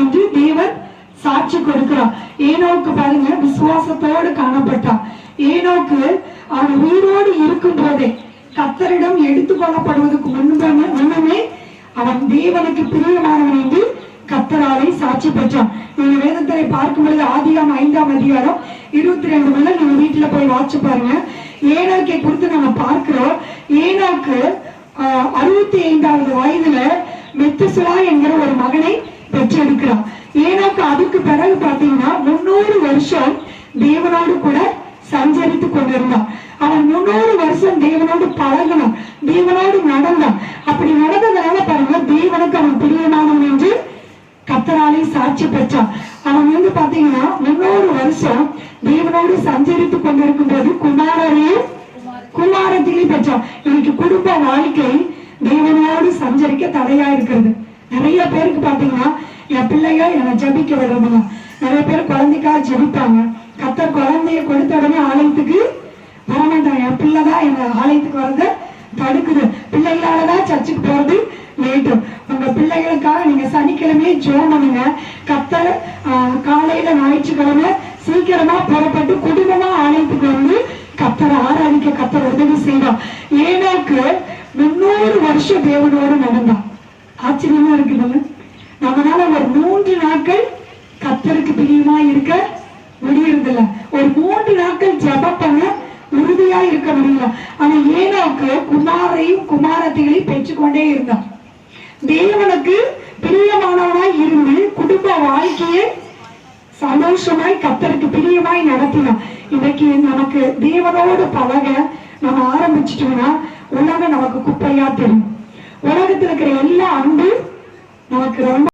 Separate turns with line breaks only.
என்று தேவன் சாட்சி கொடுக்கிறார். ஏனோக்கு பாருங்க, விசுவாசத்தோடு காணப்பட்டான். ஏனோக்கு அவன் உயிரோடு இருக்கும் போதே, கர்த்தரிடம் எடுத்துக்கொள்ளப்படுவதற்கு முன்னமே அவன் தேவனுக்கு பிரியமானவன் என்று கர்த்தராலே சாட்சி பெற்றான். நீங்க வேதத்தை பார்க்கும் பொழுது ஆதியாகமம் 5ஆம் அதிகாரம் 22 முதல் நீங்க வீட்டுல போய் வாட்சி பாருங்க. ஏனோக்கை குறித்து நம்ம பார்க்கிறோம். ஏனோக்கு 65வது வயதுல மெத்துசலா என்கிற ஒரு மகனை பெற்றெடுக்கிறான். ஏனோக்கு அதுக்கு பிறகு பாத்தீங்கன்னா 300 வருஷம் தேவனோடு கூட சஞ்சரித்து கொண்டிருந்தான். அவன் 300 வருஷம் தேவனோடு பழகணும், தேவனோடு நடந்தான். அப்படி நடந்ததுனால பாருங்க, தேவனுக்கு அவன் பிரியமானவன் என்று கர்த்தராலே சாட்சி பெற்றான். அவன் பாத்தீங்கன்னா 300 வருஷம் தேவனோடு சஞ்சரித்து கொண்டிருக்கும் போது குமாரத்திலே பெற்றான். இன்னைக்கு குடும்ப வாழ்க்கை தேவனோடு சஞ்சரிக்க தடையா இருக்கிறது. நிறைய பேருக்கு பாத்தீங்கன்னா, என் பிள்ளைங்க என்னை ஜபிக்க விடுறதுங்க. நிறைய பேர் குழந்தைக்காக ஜபிப்பாங்க. கர்த்தர் குழந்தைய கொடுத்த உடனே ஆலயத்துக்கு வரமாட்டாங்க. என் பிள்ளைதான் என்ன ஆலயத்துக்கு வரத தடுக்குது, பிள்ளைகளாலதான் சர்ச்சுக்கு போறது லேட்டு. உங்க பிள்ளைகளுக்காக நீங்க சனிக்கிழமையே ஜெபம் பண்ணுங்க. கர்த்தர் காலையில ஞாயிற்றுக்கிழமை சீக்கிரமா புறப்பட்டு குடும்பமா ஆலயத்துக்கு வந்து கர்த்தரை ஆராதிக்க கர்த்தர் உதவி செய்வான். ஏனோக்கு 300 வருஷம் தேவனோடு நடந்தான். ஆச்சரியமா இருக்குதுங்க. நம்மளால ஒரு 3 நாட்கள் கர்த்தருக்கு பிரியமா இருக்க முடியறதில்ல. ஒரு 3 நாட்கள் ஜெபம் பண்ண உறுதியா இருக்க முடியல. ஆனா ஏனோக்கு குமாரையும் குமாரத்திகளையும் பெற்றுக்கொண்டே இருந்தான். தேவனுக்கு பிரியமானவனாய் இருந்து குடும்ப வாழ்க்கையை சந்தோஷமாய் கர்த்தருக்கு பிரியமாய் நடத்தினான். இன்னைக்கு நமக்கு தேவனோடு பழக நம்ம ஆரம்பிச்சிட்டோம்னா உலகம் நமக்கு குப்பையா தெரியும். உலகத்தில் இருக்கிற எல்லா அன்பு நமக்கு ரொம்ப